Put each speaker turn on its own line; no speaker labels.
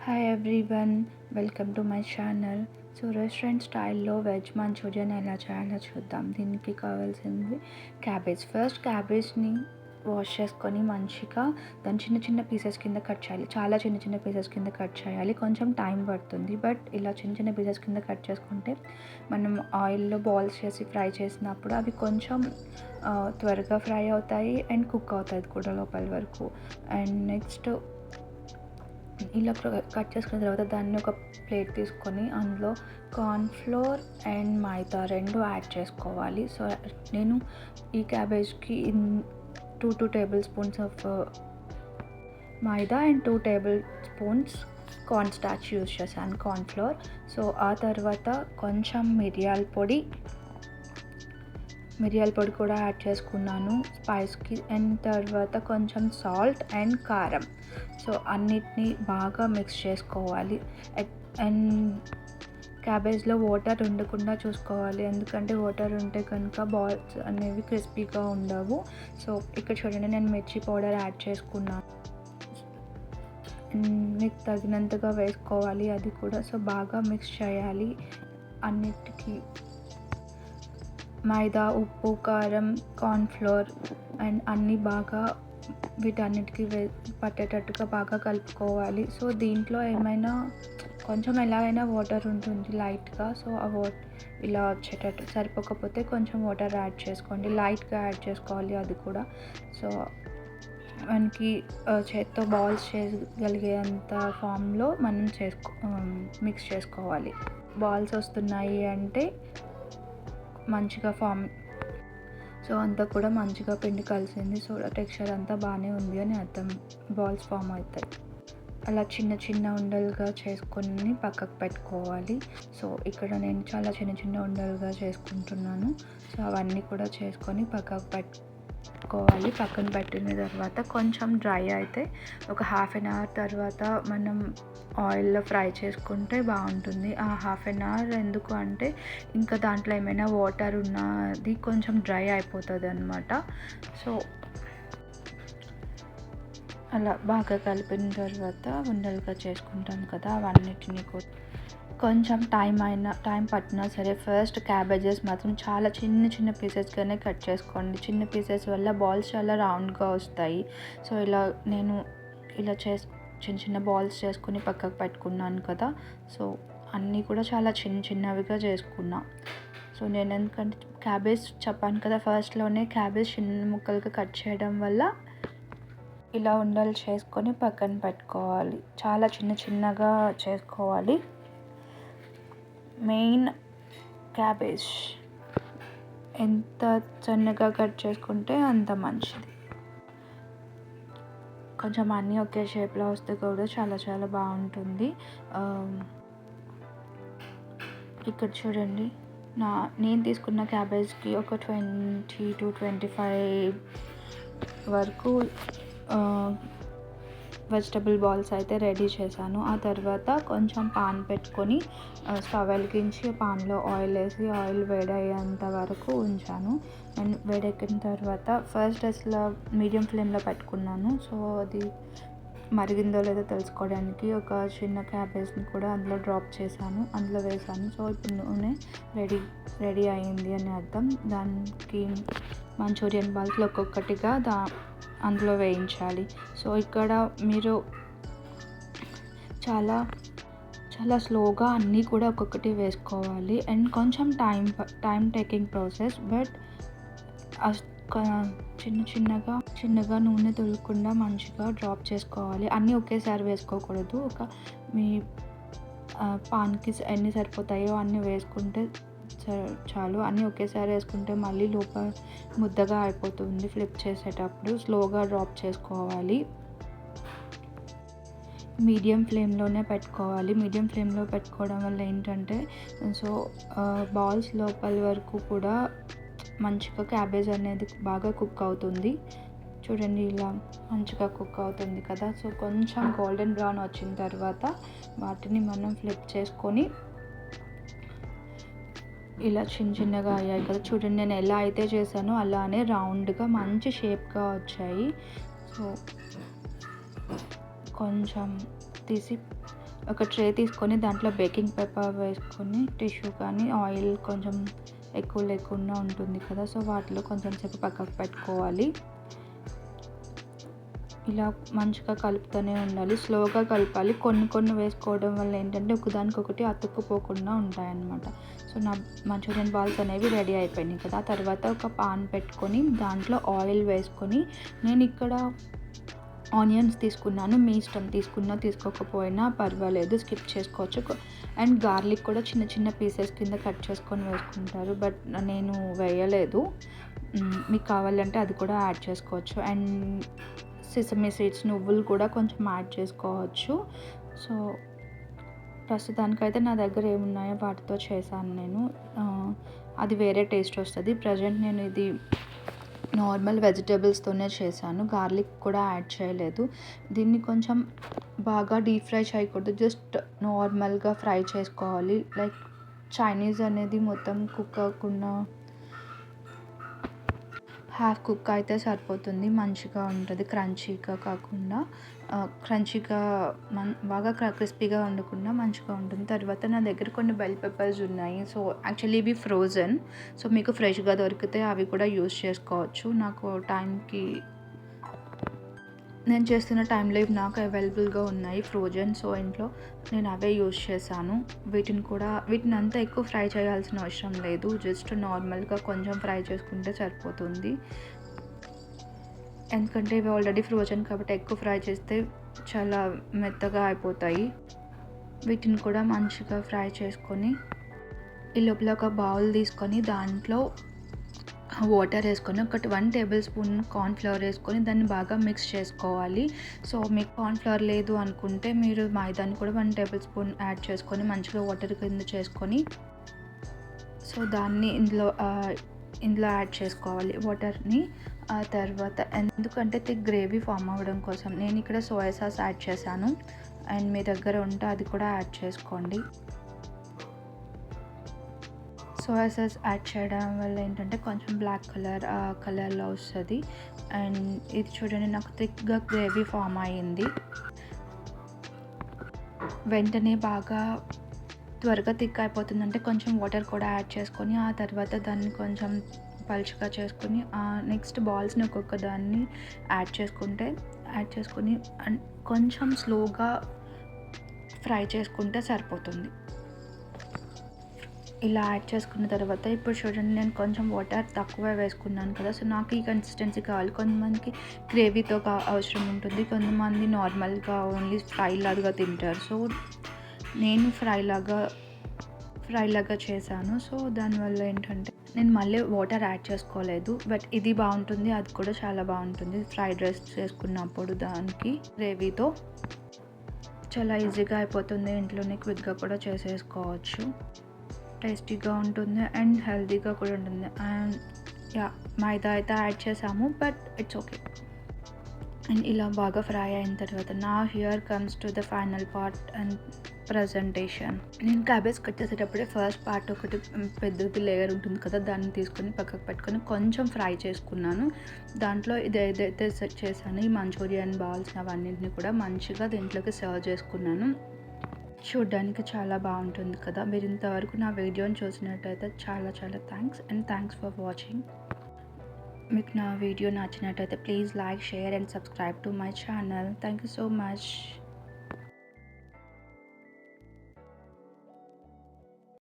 Hi everyone, welcome to my channel. So restaurant స్టైల్లో veg Manchurian ఎలా చేయాలో చూద్దాం. దీనికి కావాల్సింది క్యాబేజ్. ఫస్ట్ క్యాబేజ్ని వాష్ చేసుకొని మంచిగా దాన్ని చిన్న చిన్న పీసెస్ కింద కట్ చేయాలి. చాలా చిన్న చిన్న పీసెస్ కింద కట్ చేయాలి. కొంచెం టైం పడుతుంది, బట్ ఇలా చిన్న చిన్న పీసెస్ కింద కట్ చేసుకుంటే మనం ఆయిల్లో బాల్స్ చేసి ఫ్రై చేసినప్పుడు అవి కొంచెం త్వరగా ఫ్రై అవుతాయి అండ్ కుక్ అవుతుంది కూడా లోపల వరకు. అండ్ నెక్స్ట్ ఇలా కట్ చేసుకున్న తర్వాత దాన్ని ఒక ప్లేట్ తీసుకొని అందులో కార్న్‌ఫ్లోర్ అండ్ మైదా 2 యాడ్ చేసుకోవాలి. సో నేను ఈ క్యాబేజ్కి 2 table spoons of maida and 2 table spoons corn starch use చేశాను, కార్న్‌ఫ్లోర్. సో ఆ తర్వాత కొంచెం మిరియాల పొడి కూడా యాడ్ చేసుకున్నాను స్పైస్కి. అండ్ తర్వాత కొంచెం సాల్ట్ అండ్ కారం. సో అన్నిటినీ బాగా మిక్స్ చేసుకోవాలి. అండ్ క్యాబేజ్లో వాటర్ ఉండకుండా చూసుకోవాలి, ఎందుకంటే వాటర్ ఉంటే కనుక బాల్స్ అనేవి క్రిస్పీగా ఉండవు. సో ఇక్కడ చూడండి, నేను మిర్చి పౌడర్ యాడ్ చేసుకున్నాను. మీకు తగినంతగా వేసుకోవాలి అది కూడా. సో బాగా మిక్స్ చేయాలి అన్నిటికీ. మైదా, ఉప్పు, కారం, కార్న్‌ఫ్లోర్ అండ్ అన్నీ బాగా వీటన్నిటికీ పట్టేటట్టుగా బాగా కలుపుకోవాలి. సో దీంట్లో ఏమైనా కొంచెం ఎలాగైనా వాటర్ ఉంటుంది లైట్గా. సో ఆ ఇలా వచ్చేటట్టు, సరిపోకపోతే కొంచెం వాటర్ యాడ్ చేసుకోండి, లైట్గా యాడ్ చేసుకోవాలి అది కూడా. సో మనకి చేత్తో బాల్స్ చేయగలిగేంత ఫామ్లో మనం మిక్స్ చేసుకోవాలి. బాల్స్ వస్తున్నాయి అంటే మంచిగా సో అంతా కూడా మంచిగా పిండి కలిసింది. సో టెక్స్చర్ అంతా బాగానే ఉంది అని అర్థం. బాల్స్ ఫామ్ అవుతాయి. అలా చిన్న చిన్న ఉండలుగా చేసుకొని పక్కకు పెట్టుకోవాలి. సో ఇక్కడ నేను చాలా చిన్న చిన్న ఉండలుగా చేసుకుంటున్నాను. సో అవన్నీ కూడా చేసుకొని పక్కకు పెట్టుకోవాలి. పక్కన పెట్టిన తర్వాత కొంచెం డ్రై అయితే ఒక హాఫ్ అన్ అవర్ తర్వాత మనం ఆయిల్లో ఫ్రై చేసుకుంటే బాగుంటుంది. ఆ హాఫ్ అన్ అవర్ ఎందుకు అంటే ఇంకా దాంట్లో ఏమైనా వాటర్ ఉన్నది కొంచెం డ్రై అయిపోతుంది అన్నమాట. సో అలా బాగా కలిపిన తర్వాత ఉండలుగా చేసుకుంటాం కదా, అవన్నిటిని కూడా కొంచెం టైం పట్టినా సరే ఫస్ట్ క్యాబేజెస్ మాత్రం చాలా చిన్న చిన్న పీసెస్గానే కట్ చేసుకోండి. చిన్న పీసెస్ వల్ల బాల్స్ చాలా రౌండ్గా వస్తాయి. సో నేను ఇలా చిన్న చిన్న బాల్స్ చేసుకొని పక్కకు పెట్టుకున్నాను కదా. సో అన్నీ కూడా చాలా చిన్న చిన్నవిగా చేసుకున్నా. సో నేను ఎందుకంటే క్యాబేజ్ చెప్పాను కదా, ఫస్ట్లోనే క్యాబేజ్ చిన్న ముక్కలుగా కట్ చేయడం వల్ల ఇలా ఉండలు చేసుకొని పక్కన పెట్టుకోవాలి. చాలా చిన్న చిన్నగా చేసుకోవాలి. మెయిన్ క్యాబేజ్ ఎంత చిన్నగా కట్ చేసుకుంటే అంత మంచిది. కొంచెం అన్నీ ఒకే షేప్లో వస్తే కూడా చాలా చాలా బాగుంటుంది. ఇక్కడ చూడండి, నేను తీసుకున్న క్యాబేజ్కి ఒక 20 to 25 వరకు వెజిటబుల్ బాల్స్ అయితే రెడీ చేశాను. ఆ తర్వాత కొంచెం పాన్ పెట్టుకొని స్టవ్ వెలిగించి పాన్లో ఆయిల్ వేసి ఆయిల్ వేడయ్యేంత వరకు ఉంచాను. అండ్ వేడెక్కిన తర్వాత ఫస్ట్ అసలు మీడియం ఫ్లేమ్లో పెట్టుకున్నాను. సో అది మరిగిందో లేదో తెలుసుకోవడానికి ఒక చిన్న క్యాబేజ్ని కూడా అందులో డ్రాప్ చేశాను, అందులో వేసాను. సో ఇప్పుడు నూనె రెడీ అయింది అని అర్థం. దానికి మంచూరియన్ బాల్స్లో ఒక్కొక్కటిగా అందులో వేయించాలి. సో ఇక్కడ మీరు చాలా చాలా స్లోగా అన్నీ కూడా ఒక్కొక్కటి వేసుకోవాలి. అండ్ కొంచెం టైం టేకింగ్ ప్రాసెస్, బట్ చిన్నగా నూనె తొలగకుండా మంచిగా డ్రాప్ చేసుకోవాలి. అన్నీ ఒకేసారి వేసుకోకూడదు. మీ పాన్కి ఎన్ని సరిపోతాయో అన్నీ వేసుకుంటే చాలు. అన్నీ ఒకేసారి వేసుకుంటే మళ్ళీ లోపల ముద్దగా అయిపోతుంది. ఫ్లిప్ చేసేటప్పుడు స్లోగా డ్రాప్ చేసుకోవాలి. మీడియం ఫ్లేమ్లోనే పెట్టుకోవాలి. మీడియం ఫ్లేమ్లో పెట్టుకోవడం వల్ల ఏంటంటే బాల్స్ లోపల వరకు కూడా మంచిగా క్యాబేజ్ అనేది బాగా కుక్ అవుతుంది. చూడండి, ఇలా మంచిగా కుక్ అవుతుంది కదా. సో కొంచెం గోల్డెన్ బ్రౌన్ వచ్చిన తర్వాత వాటిని మనం ఫ్లిప్ చేసుకొని ఇలా చిన్నగా అయ్యాయి కదా. చూడండి, నేను ఎలా అయితే చేశానో అలానే రౌండ్గా మంచి షేప్గా వచ్చాయి. సో కొంచెం తీసి ఒక ట్రే తీసుకొని దాంట్లో బేకింగ్ పేపర్ వేసుకొని టిష్యూ కానీ ఆయిల్ కొంచెం ఎక్కువ లేకుండా ఉంటుంది కదా, సో వాటిలో కొంచెం సేపు పక్కకు పెట్టుకోవాలి. ఇలా మంచిగా కలుపుతూనే ఉండాలి, స్లోగా కలపాలి. కొన్ని కొన్ని వేసుకోవడం వల్ల ఏంటంటే ఒకదానికొకటి అతుక్కుపోకుండా ఉంటాయన్నమాట. సో నా మంచూరియన్ బాల్స్ అనేవి రెడీ అయిపోయినాయి కదా. తర్వాత ఒక పాన్ పెట్టుకొని దాంట్లో ఆయిల్ వేసుకొని, నేను ఇక్కడ ఆనియన్స్ తీసుకున్నాను. మీ ఇష్టం, తీసుకున్నా తీసుకోకపోయినా పర్వాలేదు, స్కిప్ చేసుకోవచ్చు. అండ్ గార్లిక్ కూడా చిన్న చిన్న పీసెస్ కింద కట్ చేసుకొని వేసుకుంటారు, బట్ నేను వేయలేదు. మీకు కావాలంటే అది కూడా యాడ్ చేసుకోవచ్చు. అండ్ సెసమి సీడ్స్, నువ్వులు కూడా కొంచెం యాడ్ చేసుకోవచ్చు. సో ప్రస్తుతానికైతే నా దగ్గర ఏమున్నాయో వాటితో చేశాను నేను. అది వేరే టేస్ట్ వస్తుంది. ప్రజెంట్ నేను ఇది నార్మల్ వెజిటేబుల్స్తోనే చేశాను, గార్లిక్ కూడా యాడ్ చేయలేదు. దీన్ని కొంచెం బాగా డీప్ ఫ్రై చేయకూడదు, జస్ట్ నార్మల్గా ఫ్రై చేసుకోవాలి. లైక్ చైనీస్ అనేది మొత్తం కుక్ అవ్వకుండా హాఫ్ కుక్ అయితే సరిపోతుంది, మంచిగా ఉంటుంది. క్రంచీగా కాకుండా క్రంచీగా బాగా క్రిస్పీగా ఉండకుండా మంచిగా ఉంటుంది. తర్వాత నా దగ్గర కొన్ని బెల్ పెప్పర్స్ ఉన్నాయి. సో యాక్చువల్లీ ఇవి ఫ్రోజన్, సో మీకు ఫ్రెష్గా దొరికితే అవి కూడా యూస్ చేసుకోవచ్చు. నాకు టైంకి నేను చేస్తున్న టైంలో ఇవి నాకు అవైలబుల్గా ఉన్నాయి ఫ్రోజన్, సో ఇంట్లో నేను అవే యూస్ చేశాను. వీటిని అంతా ఎక్కువ ఫ్రై చేయాల్సిన అవసరం లేదు, జస్ట్ నార్మల్గా కొంచెం ఫ్రై చేసుకుంటే సరిపోతుంది. ఎందుకంటే ఇవి ఆల్రెడీ ఫ్రోజన్ కాబట్టి ఎక్కువ ఫ్రై చేస్తే చాలా మెత్తగా అయిపోతాయి. వీటిని కూడా మంచిగా ఫ్రై చేసుకొని, ఈ లోపల ఒక బౌల్ తీసుకొని దాంట్లో వాటర్ వేసుకొని ఒక 1 టేబుల్ స్పూన్ కార్న్ఫ్లవర్ వేసుకొని దాన్ని బాగా మిక్స్ చేసుకోవాలి. సో మీకు కార్న్ఫ్లవర్ లేదు అనుకుంటే మీరు మైదాని కూడా 1 టేబుల్ స్పూన్ యాడ్ చేసుకొని మంచిగా వాటర్ కింద చేసుకొని, సో దాన్ని ఇందులో యాడ్ చేసుకోవాలి వాటర్ని. ఆ తర్వాత ఎందుకంటే థిక్ గ్రేవీ ఫామ్ అవ్వడం కోసం నేను ఇక్కడ సోయా సాస్ యాడ్ చేశాను. అండ్ మీ దగ్గర ఉంటే అది కూడా యాడ్ చేసుకోండి. సోయా సాస్ యాడ్ చేయడం వల్ల ఏంటంటే కొంచెం బ్లాక్ కలర్లో వస్తుంది. అండ్ ఇది చూడండి, నాకు థిక్గా గ్రేవీ ఫామ్ అయ్యింది. వెంటనే బాగా త్వరగా థిక్ అయిపోతుందంటే కొంచెం వాటర్ కూడా యాడ్ చేసుకొని, ఆ తర్వాత దాన్ని కొంచెం పలుచగా చేసుకొని నెక్స్ట్ బాల్స్ని ఒక్కొక్క దాన్ని యాడ్ చేసుకొని అండ్ కొంచెం స్లోగా ఫ్రై చేసుకుంటే సరిపోతుంది. ఇలా యాడ్ చేసుకున్న తర్వాత ఇప్పుడు చూడండి, నేను కొంచెం వాటర్ తక్కువ వేసుకున్నాను కదా, సో నాకు ఈ కన్సిస్టెన్సీ కావాలి. కొంతమందికి గ్రేవీతో అవసరం ఉంటుంది, కొంతమంది నార్మల్గా ఓన్లీ ఫ్రై లాగా తింటారు. సో నేను ఫ్రై లాగా చేశాను. సో దానివల్ల ఏంటంటే నేను మళ్ళీ వాటర్ యాడ్ చేసుకోలేదు, బట్ ఇది బాగుంటుంది, అది కూడా చాలా బాగుంటుంది. ఫ్రైడ్ రైస్ చేసుకున్నప్పుడు దానికి గ్రేవీతో చాలా ఈజీగా అయిపోతుంది, ఇంట్లోనే క్విక్గా కూడా చేసేసుకోవచ్చు. టేస్టీగా ఉంటుంది అండ్ హెల్తీగా కూడా ఉంటుంది. అండ్ మైదా అయితే యాడ్ చేసాము, బట్ ఇట్స్ ఓకే. అండ్ ఇలా బాగా ఫ్రై అయిన తర్వాత నా here comes to the final part and presentation. నేను క్యాబేజ్ కట్ చేసేటప్పుడే ఫస్ట్ పార్ట్ ఒకటి పెద్దది లేయర్ ఉంటుంది కదా, దాన్ని తీసుకొని పక్కకు పెట్టుకొని కొంచెం ఫ్రై చేసుకున్నాను. దాంట్లో ఏదైతే సెట్ చేశాను ఈ మంచూరియన్ బాల్స్ అవన్నింటినీ కూడా మంచిగా దీంట్లోకి సర్వ్ చేసుకున్నాను. చూడ్డానికి చాలా బాగుంటుంది కదా. మీరు ఇంతవరకు నా వీడియోని చూసినట్టయితే చాలా చాలా థ్యాంక్స్ ఫర్ వాచింగ్. మీకు నా వీడియో నచ్చినట్టయితే please like, share and subscribe to my channel. Thank you so much.